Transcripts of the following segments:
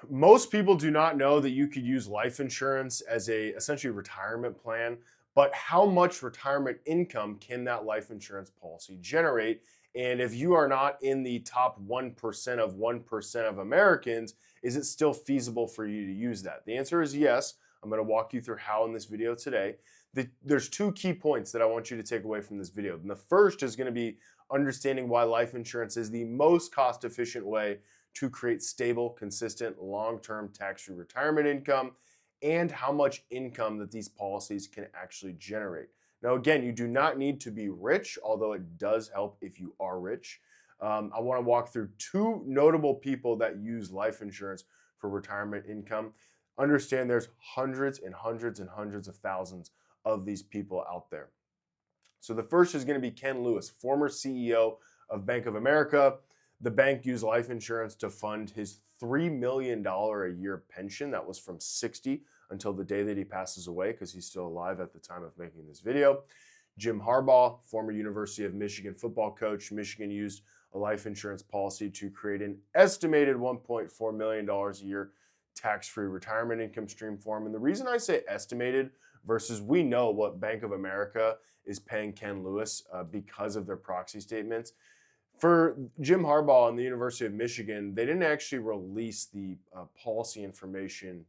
Most people do not know that you could use life insurance as a essentially retirement plan, but how much retirement income can that life insurance policy generate? And if you are not in the top 1% of Americans, is it still feasible for you to use that? The answer is yes. I'm going to walk you through how in this video today. There's two key points that I want you to take away from this video. And the first is going to be understanding why life insurance is the most cost efficient way to create stable, consistent, long-term tax-free retirement income, and how much income that these policies can actually generate. Now, again, you do not need to be rich, although it does help if you are rich. I want to walk through two notable people that use life insurance for retirement income. Understand there's hundreds and hundreds and hundreds of thousands of these people out there. So the first is going to be Ken Lewis, former CEO of Bank of America. The bank used life insurance to fund his $3 million a year pension. That was from 60 until the day that he passes away, because he's still alive at the time of making this video. Jim Harbaugh, former University of Michigan football coach. Michigan used a life insurance policy to create an estimated $1.4 million a year tax-free retirement income stream for him. And the reason I say estimated versus we know what Bank of America is paying Ken Lewis because of their proxy statements. For Jim Harbaugh and the University of Michigan, they didn't actually release the policy information.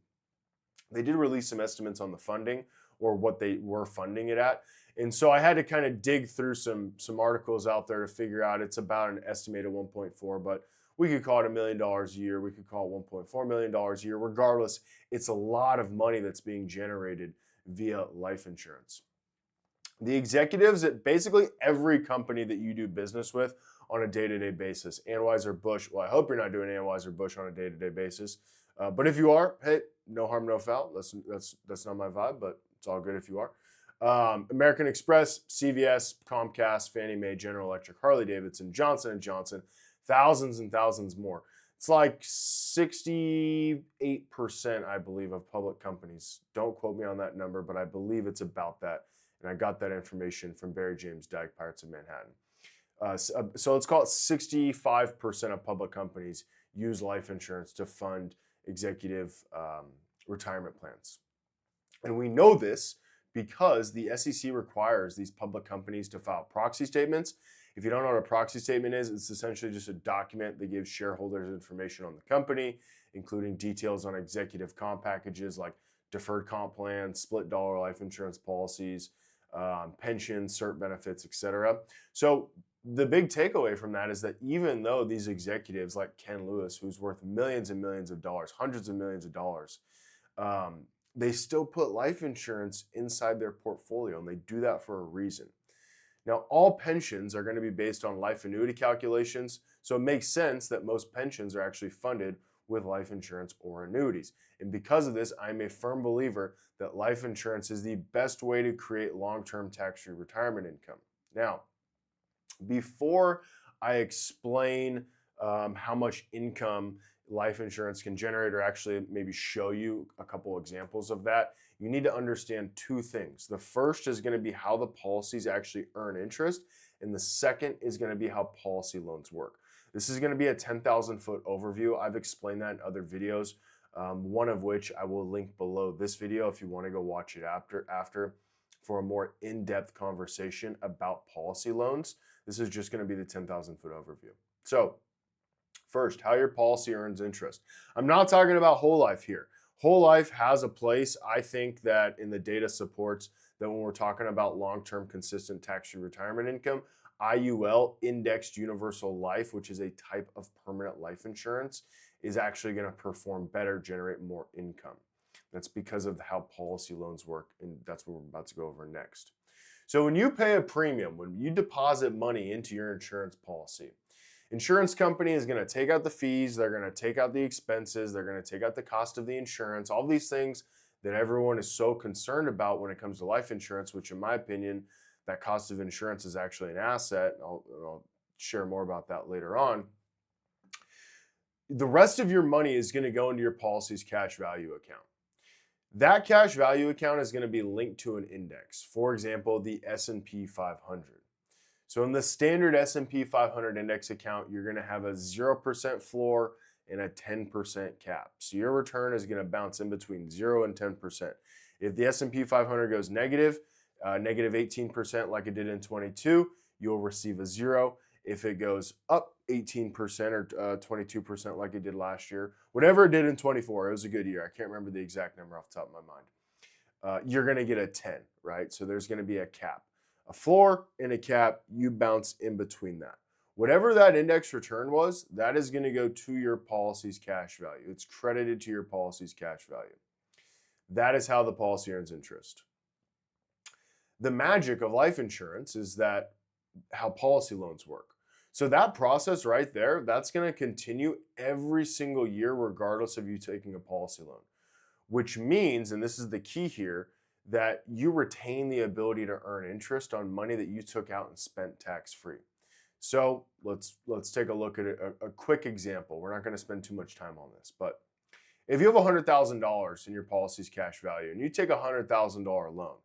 They did release some estimates on the funding or what they were funding it at. And so I had to kind of dig through some articles out there to figure out it's about an estimated 1.4, but we could call it $1 million a year. We could call it $1.4 million a year. Regardless, it's a lot of money that's being generated via life insurance. The executives at basically every company that you do business with on a day-to-day basis, Anheuser-Busch, well, I hope you're not doing Anheuser-Busch on a day-to-day basis. But if you are, hey, no harm, no foul. That's not my vibe, but it's all good if you are. American Express, CVS, Comcast, Fannie Mae, General Electric, Harley-Davidson, Johnson & Johnson, thousands and thousands more. It's like 68%, I believe, of public companies. Don't quote me on that number, but I believe it's about that. And I got that information from Barry James Dyke, Pirates of Manhattan. So let's call it 65% of public companies use life insurance to fund executive retirement plans. And we know this because the SEC requires these public companies to file proxy statements. If you don't know what a proxy statement is, it's essentially just a document that gives shareholders information on the company, including details on executive comp packages like deferred comp plans, split dollar life insurance policies, pensions, cert benefits, etc. So the big takeaway from that is that even though these executives like Ken Lewis, who's worth millions and millions of dollars, hundreds of millions of dollars, they still put life insurance inside their portfolio, and they do that for a reason. Now, all pensions are going to be based on life annuity calculations, so it makes sense that most pensions are actually funded with life insurance or annuities. And because of this, I'm a firm believer that life insurance is the best way to create long-term tax-free retirement income. Now, before I explain how much income life insurance can generate, or actually maybe show you a couple examples of that, you need to understand two things. The first is going to be how the policies actually earn interest, and the second is going to be how policy loans work. This is going to be a 10,000-foot overview. I've explained that in other videos, one of which I will link below this video if you want to go watch it after for a more in-depth conversation about policy loans. This is just going to be the 10,000-foot overview. So first, how your policy earns interest. I'm not talking about whole life here. Whole life has a place. I think that in the data supports that when we're talking about long-term consistent tax-free retirement income, IUL, indexed universal life, which is a type of permanent life insurance, is actually going to perform better, generate more income. That's because of how policy loans work, and that's what we're about to go over next. So when you pay a premium, when you deposit money into your insurance policy, insurance company is going to take out the fees, they're going to take out the expenses, they're going to take out the cost of the insurance, all these things that everyone is so concerned about when it comes to life insurance, which in my opinion, that cost of insurance is actually an asset. I'll share more about that later on. The rest of your money is going to go into your policy's cash value account. That cash value account is going to be linked to an index. For example, the S&P 500. So in the standard S&P 500 index account, you're going to have a 0% floor and a 10% cap. So your return is going to bounce in between 0 and 10%. If the S&P 500 goes negative, negative 18% like it did in 22, you'll receive a 0. If it goes up 18% or 22% like it did last year, whatever it did in 24, it was a good year. I can't remember the exact number off the top of my mind. You're going to get a 10, right? So there's going to be a cap. A floor and a cap, you bounce in between that. Whatever that index return was, that is going to go to your policy's cash value. It's credited to your policy's cash value. That is how the policy earns interest. The magic of life insurance is that how policy loans work. So that process right there, that's going to continue every single year regardless of you taking a policy loan, which means, and this is the key here, that you retain the ability to earn interest on money that you took out and spent tax-free. So let's take a look at a quick example. We're not going to spend too much time on this, but if you have $100,000 in your policy's cash value and you take a $100,000 loan,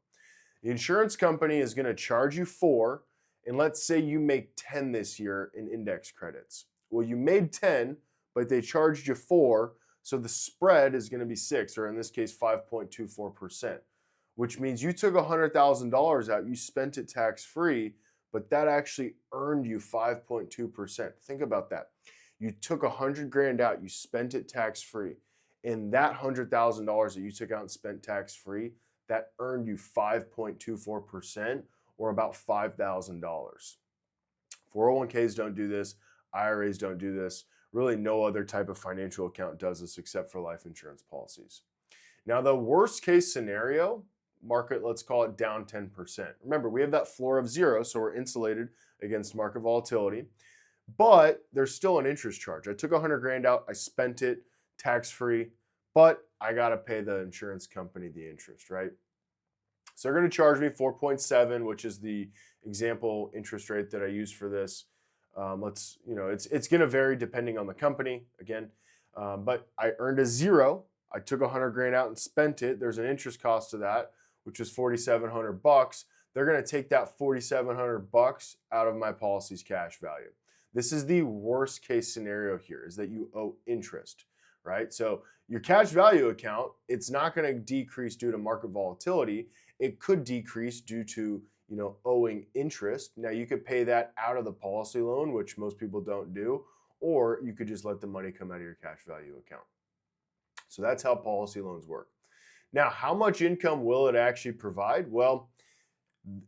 the insurance company is going to charge you 4, and let's say you make 10 this year in index credits. Well, you made 10, but they charged you 4, so the spread is going to be 6, or in this case, 5.24%, which means you took $100,000 out, you spent it tax-free, but that actually earned you 5.2%. Think about that. You took $100,000 out, you spent it tax-free, and that $100,000 that you took out and spent tax-free, that earned you 5.24%, or about $5,000. 401ks don't do this. IRAs don't do this. Really, no other type of financial account does this except for life insurance policies. Now, the worst case scenario, market, let's call it down 10%. Remember, we have that floor of 0, so we're insulated against market volatility, but there's still an interest charge. I took $100,000 out, I spent it tax-free, but I got to pay the insurance company the interest, right? So they're going to charge me 4.7, which is the example interest rate that I use for this. It's going to vary depending on the company again, but I earned a 0. I took $100,000 out and spent it. There's an interest cost to that, which is $4,700. They're going to take that $4,700 out of my policy's cash value. This is the worst case scenario here, is that you owe interest, right? So your cash value account, it's not going to decrease due to market volatility. It could decrease due to, owing interest. Now you could pay that out of the policy loan, which most people don't do, or you could just let the money come out of your cash value account. So that's how policy loans work. Now, how much income will it actually provide? Well,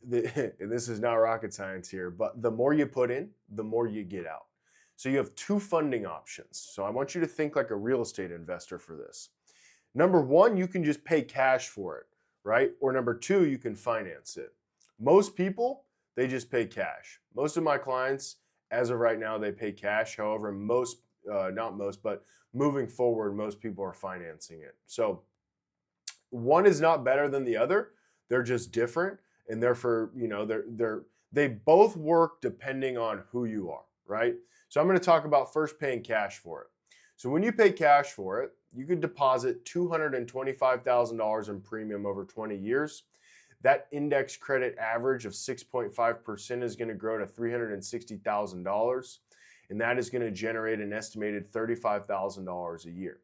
this is not rocket science here, but the more you put in, the more you get out. So you have 2 funding options. So I want you to think like a real estate investor for this. Number 1, you can just pay cash for it, right? Or number 2, you can finance it. Most people, they just pay cash. Most of my clients, as of right now, they pay cash. However, not most, but moving forward, most people are financing it. So one is not better than the other. They're just different. And therefore, they both work depending on who you are, right? So I'm going to talk about first paying cash for it. So when you pay cash for it, you could deposit $225,000 in premium over 20 years. That index credit average of 6.5% is going to grow to $360,000, and that is going to generate an estimated $35,000 a year.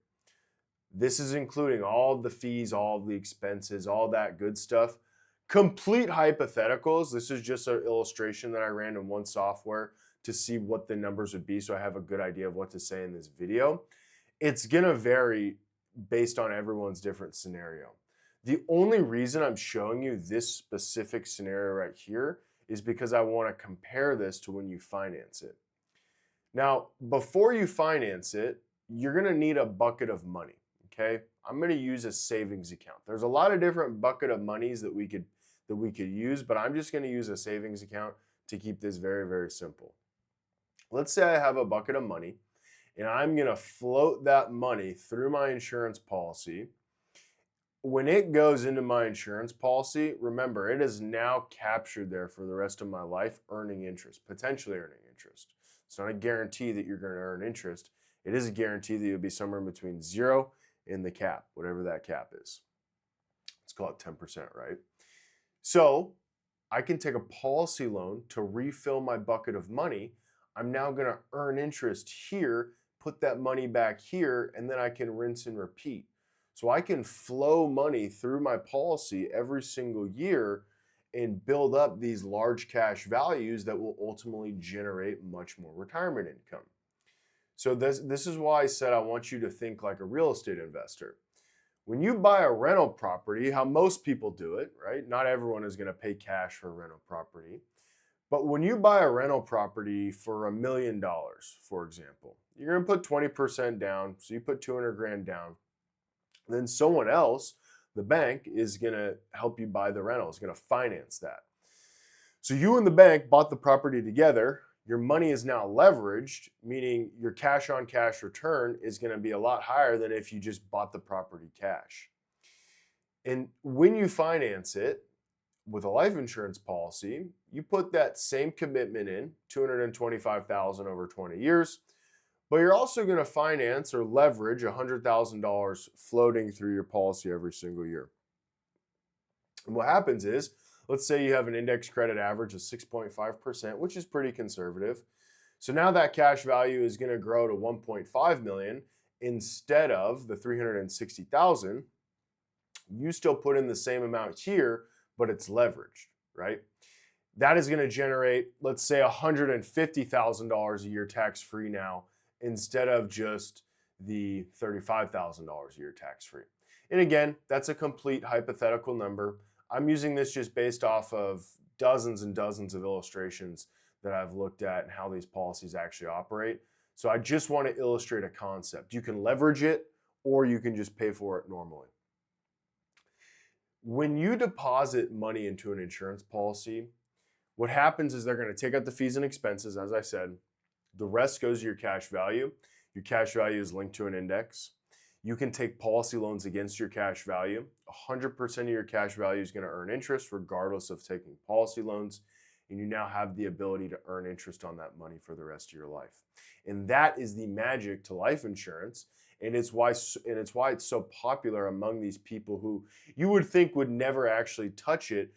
This is including all the fees, all the expenses, all that good stuff. Complete hypotheticals. This is just an illustration that I ran in one software to see what the numbers would be, so I have a good idea of what to say in this video. It's going to vary based on everyone's different scenario. The only reason I'm showing you this specific scenario right here is because I want to compare this to when you finance it. Now, before you finance it, you're going to need a bucket of money, okay? I'm going to use a savings account. There's a lot of different bucket of monies that we could use, but I'm just going to use a savings account to keep this very, very simple. Let's say I have a bucket of money and I'm going to float that money through my insurance policy. When it goes into my insurance policy, remember, it is now captured there for the rest of my life, earning interest, potentially earning interest. It's not a guarantee that you're going to earn interest. It is a guarantee that you'll be somewhere in between 0 and the cap, whatever that cap is. Let's call it 10%, right? So I can take a policy loan to refill my bucket of money. I'm now going to earn interest here, put that money back here, and then I can rinse and repeat. So I can flow money through my policy every single year and build up these large cash values that will ultimately generate much more retirement income. So this is why I said I want you to think like a real estate investor. When you buy a rental property, how most people do it, right? Not everyone is going to pay cash for a rental property. But when you buy a rental property for $1 million, for example, you're going to put 20% down. So you put 200 grand down. Then someone else, the bank, is going to help you buy the rental, is going to finance that. So you and the bank bought the property together. Your money is now leveraged, meaning your cash on cash return is going to be a lot higher than if you just bought the property cash. And when you finance it with a life insurance policy, you put that same commitment in, $225,000 over 20 years, but you're also going to finance or leverage $100,000 floating through your policy every single year. And what happens is, let's say you have an index credit average of 6.5%, which is pretty conservative. So now that cash value is going to grow to 1.5 million instead of the 360,000. You still put in the same amount here, but it's leveraged, right? That is going to generate, let's say, $150,000 a year tax-free now instead of just the $35,000 a year tax-free. And again, that's a complete hypothetical number. I'm using this just based off of dozens and dozens of illustrations that I've looked at and how these policies actually operate. So I just want to illustrate a concept. You can leverage it or you can just pay for it normally. When you deposit money into an insurance policy, what happens is they're going to take out the fees and expenses, as I said. The rest goes to your cash value. Your cash value is linked to an index. You can take policy loans against your cash value. 100% of your cash value is going to earn interest regardless of taking policy loans. And you now have the ability to earn interest on that money for the rest of your life. And that is the magic to life insurance. And it's why it's so popular among these people who you would think would never actually touch it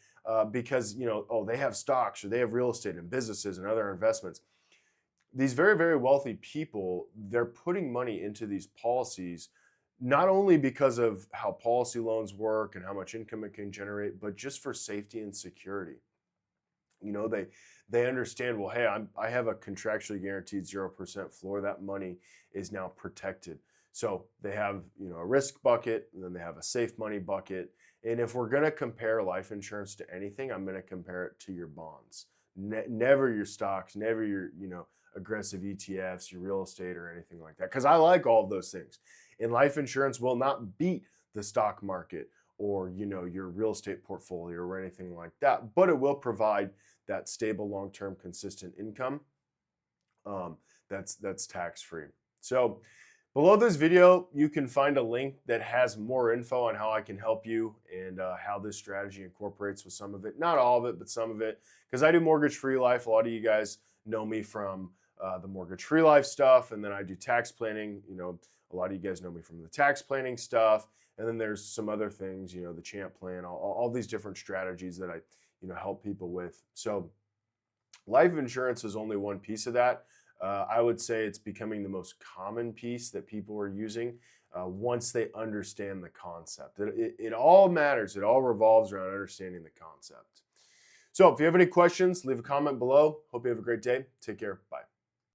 because, they have stocks or they have real estate and businesses and other investments. These very, very wealthy people, they're putting money into these policies not only because of how policy loans work and how much income it can generate, but just for safety and security. They understand, well, hey, I have a contractually guaranteed 0% floor. That money is now protected. So they have, a risk bucket, and then they have a safe money bucket. And if we're going to compare life insurance to anything, I'm going to compare it to your bonds. Never your stocks, never your, aggressive ETFs, your real estate or anything like that. Because I like all of those things. And life insurance will not beat the stock market or, your real estate portfolio or anything like that. But it will provide that stable, long-term, consistent income that's tax-free. So below this video, you can find a link that has more info on how I can help you and how this strategy incorporates with some of it. Not all of it, but some of it. Because I do mortgage-free life. A lot of you guys know me from the mortgage-free life stuff. And then I do tax planning. A lot of you guys know me from the tax planning stuff. And then there's some other things, the Champ Plan, all these different strategies that I, help people with. So life insurance is only one piece of that. I would say it's becoming the most common piece that people are using once they understand the concept. It all matters. It all revolves around understanding the concept. So if you have any questions, leave a comment below. Hope you have a great day. Take care. Bye.